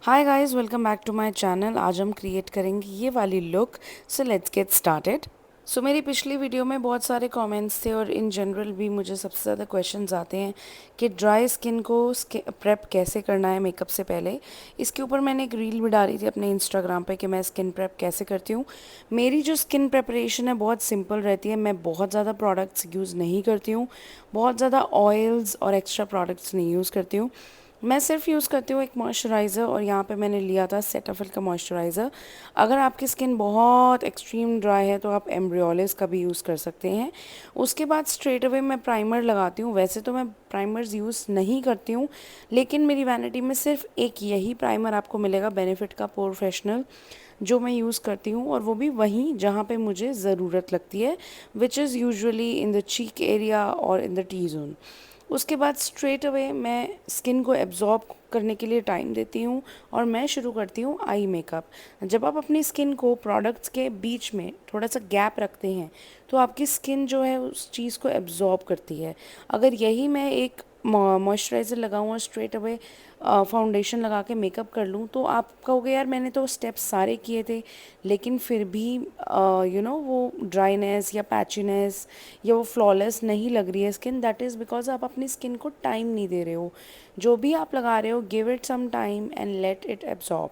Hi guys, welcome back to my channel. आज हम create करेंगे ये वाली look. So let's get started. So मेरी पिछली वीडियो में बहुत सारे कमेंट्स थे और इन जनरल भी मुझे सबसे ज़्यादा क्वेश्चंस आते हैं कि ड्राई स्किन को प्रेप कैसे करना है मेकअप से पहले। इसके ऊपर मैंने एक रील भी डाली थी अपने इंस्टाग्राम पे कि मैं स्किन प्रेप कैसे करती हूँ। मेरी जो स्किन प्रेपरेशन है बहुत सिंपल रहती है। मैं बहुत ज़्यादा प्रोडक्ट्स यूज़ नहीं करती हूँ, बहुत ज़्यादा ऑयल्स और एक्स्ट्रा प्रोडक्ट्स नहीं यूज़ करती हूँ। मैं सिर्फ यूज़ करती हूँ एक मॉइस्चराइज़र, और यहाँ पे मैंने लिया था सेटाफिल का मॉइस्चराइज़र। अगर आपकी स्किन बहुत एक्सट्रीम ड्राई है तो आप एम्ब्रियोलिस का भी यूज़ कर सकते हैं। उसके बाद स्ट्रेट अवे मैं प्राइमर लगाती हूँ। वैसे तो मैं प्राइमर्स यूज़ नहीं करती हूँ, लेकिन मेरी वैनिटी में सिर्फ एक यही प्राइमर आपको मिलेगा, बेनिफिट का प्रोफेशनल, जो मैं यूज़ करती हूँ, और वो भी वहीं जहाँ पे मुझे ज़रूरत लगती है, which is usually in the cheek area और इन द टी जोन। उसके बाद स्ट्रेट अवे मैं स्किन को एब्जॉर्ब करने के लिए टाइम देती हूँ और मैं शुरू करती हूँ आई मेकअप। जब आप अपनी स्किन को प्रोडक्ट्स के बीच में थोड़ा सा गैप रखते हैं तो आपकी स्किन जो है उस चीज़ को एब्जॉर्ब करती है। अगर यही मैं एक मॉइस्चराइज़र लगाऊँ और स्ट्रेट अवे फाउंडेशन लगा के मेकअप कर लूँ तो आप कहोगे यार मैंने तो स्टेप्स सारे किए थे, लेकिन फिर भी वो ड्राइनेस या पैचीनेस या वो फ्लॉलेस नहीं लग रही है स्किन। दैट इज़ बिकॉज आप अपनी स्किन को टाइम नहीं दे रहे हो। जो भी आप लगा रहे हो, give it some time and let it absorb.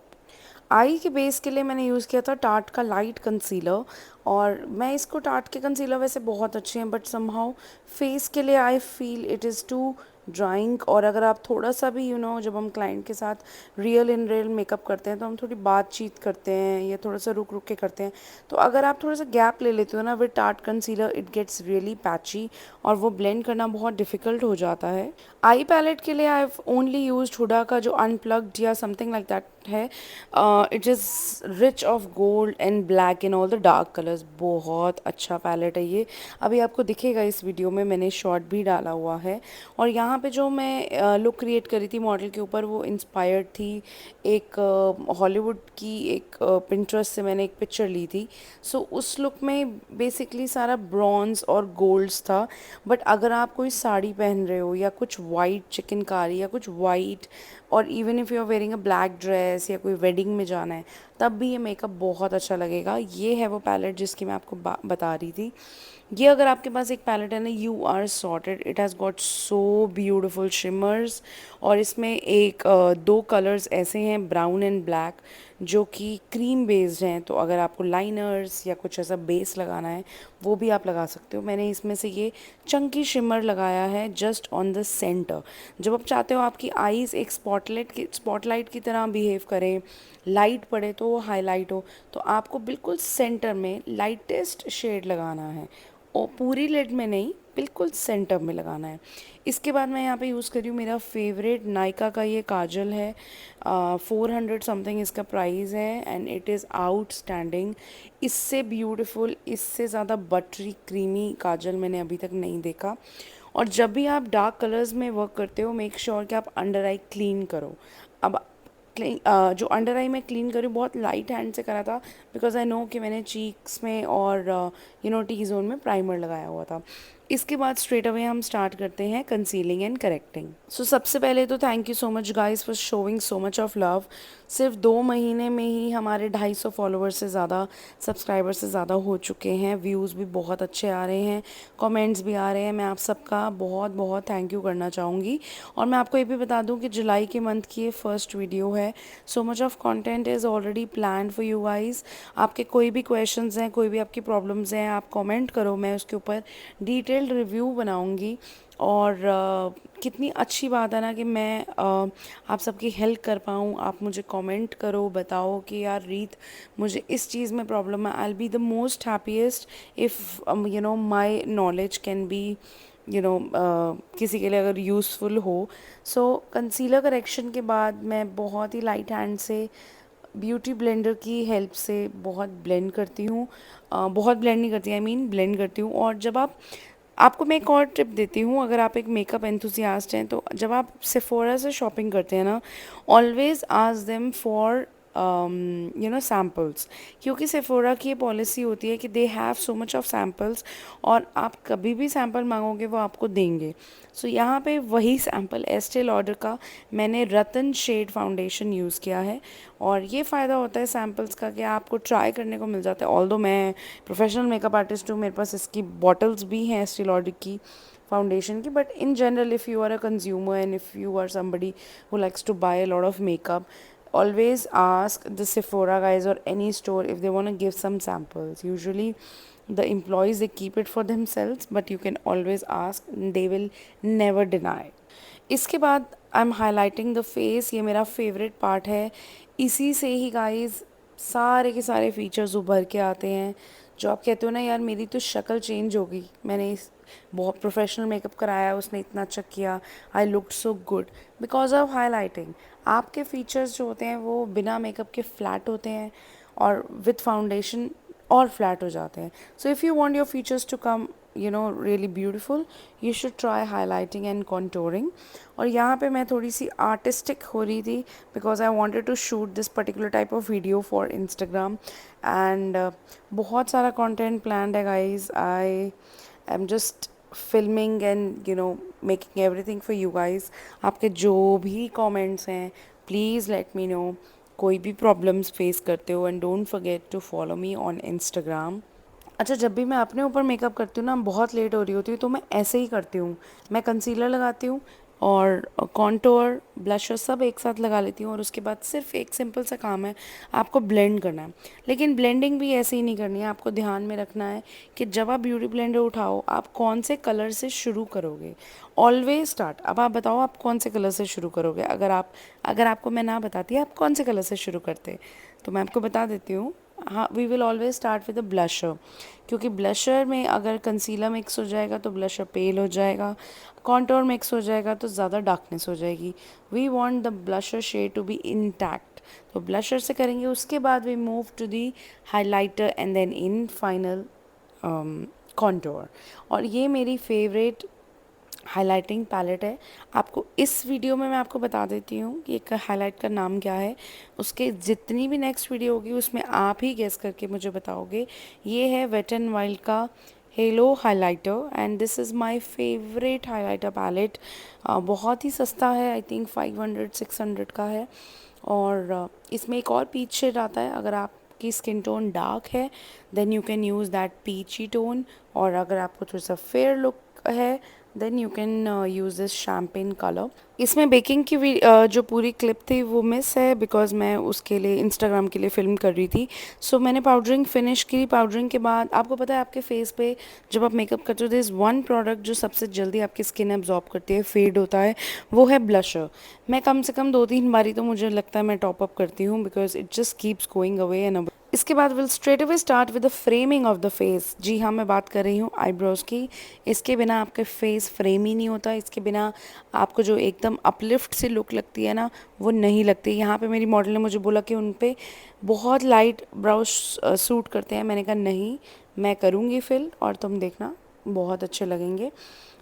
Eye के बेस के लिए मैंने यूज़ किया था टार्ट का लाइट कंसीलर, और मैं इसको टार्ट के कंसीलर वैसे बहुत अच्छे हैं बट समहाउ फेस के लिए I feel it is to drawing. और अगर आप थोड़ा सा भी जब हम क्लाइंट के साथ रियल इन रियल मेकअप करते हैं तो हम थोड़ी बातचीत करते हैं या थोड़ा सा रुक रुक के करते हैं, तो अगर आप थोड़ा सा गैप ले लेते हो ना with Tarte concealer, it gets really patchy और वो ब्लेंड करना बहुत डिफ़िकल्ट हो जाता है। आई पैलेट के लिए I have only used Huda का जो अनप्लग्ड या समथिंग लाइक दैट है। It is rich of gold and black in all the dark colours. बहुत अच्छा पैलेट है ये। अभी आपको दिखेगा इस वीडियो में, मैंने शॉर्ट भी डाला हुआ है। और यहाँ पे जो मैं लुक क्रिएट करी थी मॉडल के ऊपर, वो इंस्पायर्ड थी एक हॉलीवुड की एक पिंटरेस्ट से मैंने एक पिक्चर ली थी। सो उस लुक में बेसिकली सारा ब्रॉन्ज और गोल्ड्स था। बट अगर आप कोई साड़ी पहन रहे हो या कुछ वाइट चिकनकारी या कुछ वाइट, और even if you are wearing a black dress या कोई वेडिंग में जाना है, तब भी ये मेकअप बहुत अच्छा लगेगा। ये है वो पैलेट जिसकी मैं आपको बता रही थी। ये अगर आपके पास एक पैलेट है ना, you are sorted. It has got so beautiful shimmers, और इसमें दो कलर्स ऐसे हैं, ब्राउन एंड ब्लैक, जो कि क्रीम बेस्ड हैं। तो अगर आपको लाइनर्स या कुछ ऐसा बेस लगाना है वो भी आप लगा सकते हो। मैंने इसमें से ये चंकी शिमर लगाया है जस्ट ऑन द सेंटर। जब आप चाहते हो आपकी आईज़ एक स्पॉटलाइट की तरह बिहेव करें, लाइट पड़े तो वो हाईलाइट हो, तो आपको बिल्कुल सेंटर में लाइटेस्ट शेड लगाना है, और पूरी लिड में नहीं, बिल्कुल सेंटर में लगाना है। इसके बाद मैं यहाँ पे यूज़ कर रही हूँ मेरा फेवरेट नायका का ये काजल है। 400 समथिंग इसका प्राइस है एंड इट इज़ आउटस्टैंडिंग। इससे ब्यूटीफुल, इससे ज़्यादा बटरी क्रीमी काजल मैंने अभी तक नहीं देखा। और जब भी आप डार्क कलर्स में वर्क करते हो, मेक श्योर कि आप अंडर आई क्लीन करो। अब जो अंडर आई मैं क्लीन करी बहुत लाइट हैंड से करा था, बिकॉज आई नो कि मैंने चीक्स में और टी जोन में प्राइमर लगाया हुआ था। इसके बाद स्ट्रेट अवे हम स्टार्ट करते हैं कंसीलिंग एंड करेक्टिंग। सो सबसे पहले तो thank you so much guys for showing so much of love. सिर्फ 2 महीने में ही हमारे 250 फॉलोअर्स से ज़्यादा, सब्सक्राइबर से ज़्यादा हो चुके हैं। व्यूज़ भी बहुत अच्छे आ रहे हैं, कमेंट्स भी आ रहे हैं। मैं आप सबका बहुत बहुत थैंक यू करना चाहूँगी। और मैं आपको ये भी बता दूँ कि जुलाई के मंथ की ये फर्स्ट वीडियो है। So much of content is already plan for you guys. आपके कोई भी क्वेश्चंस हैं, कोई भी आपकी प्रॉब्लम्स हैं, आप कमेंट करो, मैं उसके ऊपर डिटेल्ड रिव्यू बनाऊँगी। और कितनी अच्छी बात है ना कि मैं आप सबकी हेल्प कर पाऊँ। आप मुझे कमेंट करो, बताओ कि यार रीत मुझे इस चीज़ में प्रॉब्लम है। I will be the most happiest if my knowledge can be किसी के लिए अगर यूज़फुल हो। सो कंसीलर करेक्शन के बाद मैं बहुत ही लाइट हैंड से ब्यूटी ब्लेंडर की हेल्प से बहुत ब्लेंड करती हूँ। बहुत ब्लेंड नहीं करती, आई मीन ब्लेंड करती हूँ। और जब आपको मैं एक और टिप देती हूँ, अगर आप एक मेकअप एंथुसियास्ट हैं तो जब आप सेफोरा से शॉपिंग करते हैं ना, always ask them for samples, क्योंकि सेफोरा की ये पॉलिसी होती है कि they have so much of samples, और आप कभी भी सैम्पल मांगोगे वो आपको देंगे. सो यहाँ पे वही सैम्पल एस्टे लॉडर का मैंने रतन शेड फाउंडेशन यूज़ किया है. और ये फ़ायदा होता है सैम्पल्स का कि आपको ट्राई करने को मिल जाता है. ऑल्दो मैं प्रोफेशनल मेकअप आर्टिस्ट हूँ, मेरे पास इसकी बॉटल्स भी हैं एस्टे लॉडर की foundation ki, but in general if you are a consumer and if you are somebody who likes to buy a lot of makeup, always ask the Sephora guys or any store if they want to give some samples. Usually the employees, they keep it for themselves, but you can always ask, they will never deny. इसके बाद I am highlighting the face. ये मेरा favourite part है. इसी से ही guys सारे के सारे फीचर्स उभर के आते हैं, जो आप कहते हो ना यार मेरी तो शक्ल चेंज हो गई, मैंने इस बहुत प्रोफेशनल मेकअप कराया, उसने इतना अच्छा किया, I looked so good because of highlighting. आपके फीचर्स जो होते हैं वो बिना मेकअप के फ्लैट होते हैं और विद फाउंडेशन और फ्लैट हो जाते हैं. So if you want your features to come really beautiful, you should try highlighting and contouring. और यहाँ पे मैं थोड़ी सी आर्टिस्टिक हो रही थी because I wanted to shoot this particular type of video for Instagram, and बहुत सारा content planned है guys. I am just filming and making everything for you guys. आपके जो भी comments हैं please let me know. कोई भी problems face करते हो, and don't forget to follow me on Instagram. अच्छा, जब भी मैं अपने ऊपर मेकअप करती हूँ ना, बहुत लेट हो रही होती हूँ, तो मैं ऐसे ही करती हूँ. मैं कंसीलर लगाती हूँ और कॉन्टोर ब्लशर सब एक साथ लगा लेती हूँ, और उसके बाद सिर्फ एक सिंपल सा काम है, आपको ब्लेंड करना है. लेकिन ब्लेंडिंग भी ऐसे ही नहीं करनी है. आपको ध्यान में रखना है कि जब आप ब्यूटी ब्लेंडर उठाओ, आप कौन से कलर से शुरू करोगे. Always start. अब आप बताओ आप कौन से कलर से शुरू करोगे. अगर आपको मैं ना बताती आप कौन से कलर से शुरू करते, तो मैं आपको बता देती हूँ. हाँ, we will always start with a blusher, क्योंकि ब्लशर में अगर कंसीलर मिक्स हो जाएगा तो ब्लशर पेल हो जाएगा, कॉन्टोर मिक्स हो जाएगा तो ज़्यादा डार्कनेस हो जाएगी. We want the blusher shade to be intact. तो ब्लशर से करेंगे, उसके बाद we move to the highlighter and then in final contour. और ये मेरी फेवरेट हाइलाइटिंग पैलेट है. आपको इस वीडियो में मैं आपको बता देती हूँ कि एक हाइलाइट का नाम क्या है. उसके जितनी भी नेक्स्ट वीडियो होगी उसमें आप ही गेस करके मुझे बताओगे. ये है वेट एंड वाइल्ड का halo highlighter, and this is my favourite highlighter palette. बहुत ही सस्ता है, आई थिंक 500-600 का है. और इसमें एक और पीच शेड आता है. अगर आपकी स्किन टोन डार्क है then you can use that peachy tone, और अगर आपको थोड़ा सा फेयर लुक है then you can use this champagne colour. इसमें बेकिंग की जो पूरी क्लिप थी वो मिस है बिकॉज मैं उसके लिए इंस्टाग्राम के लिए फ़िल्म कर रही थी. सो मैंने पाउडरिंग फिनिश की. पाउडरिंग के बाद आपको पता है आपके फेस पे जब आप मेकअप करते हो दिस वन प्रोडक्ट जो सबसे जल्दी आपकी स्किन एब्जॉर्ब करती है, फेड होता है, वो है ब्लशर. मैं कम से कम 2-3 बारी तो मुझे लगता है मैं टॉप अप करती हूँ because it just keeps going away and away. इसके बाद will straight away start with the framing of the face. जी हाँ, मैं बात कर रही हूँ आईब्रोज़ की. इसके बिना आपके फेस फ्रेम ही नहीं होता. इसके बिना आपको जो एकदम अपलिफ्ट सी लुक लगती है ना, वो नहीं लगती. यहाँ पे मेरी मॉडल ने मुझे बोला कि उन पे बहुत लाइट ब्राउज सूट करते हैं. मैंने कहा नहीं, मैं करूँगी फिल और तुम देखना बहुत अच्छे लगेंगे.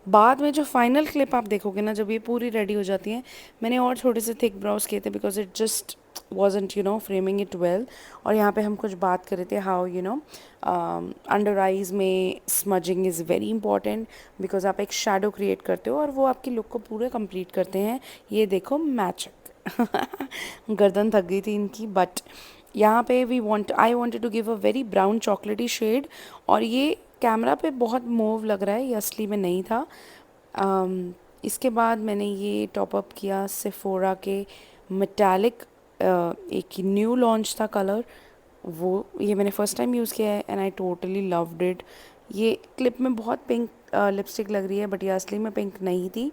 बाद में जो फाइनल क्लिप आप देखोगे ना, जब ये पूरी रेडी हो जाती है, मैंने और थोड़े से थिक ब्राउज किए थे because it just wasn't framing it well. और यहाँ पे हम कुछ बात कर रहे थे हाउ अंडर आइज़ में smudging is very important because आप एक शेडो क्रिएट करते हो और वो आपकी लुक को पूरे कंप्लीट करते हैं. ये देखो मैजिक. गर्दन थक गई थी इनकी. बट यहाँ पे I wanted to give a very brown chocolatey shade. और ये कैमरा पे बहुत मूव लग रहा है, ये असली में नहीं था. इसके बाद मैंने ये टॉप अप किया सेफोरा के मेटालिक, एक न्यू लॉन्च था कलर, वो ये मैंने फ़र्स्ट टाइम यूज़ किया है and I totally loved it. ये क्लिप में बहुत पिंक लिपस्टिक लग रही है बट ये असली में पिंक नहीं थी.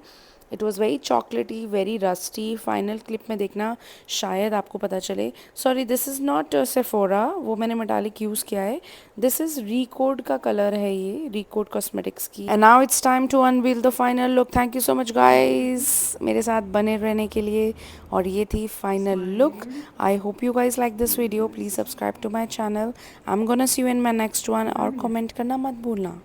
It was very chocolatey, very rusty. Final clip में देखना शायद आपको पता चले. Sorry, this is not Sephora, वो मैंने मेटालिक यूज़ किया है. दिस इज़ रीकोड का कलर है, ये रीकोड कॉस्मेटिक्स की. And now it's time to unveil the final look. Thank you so much guys मेरे साथ बने रहने के लिए. और ये थी final look. I hope you guys like this video. Please subscribe to my channel. I am gonna see you in my next one. और कमेंट करना मत भूलना.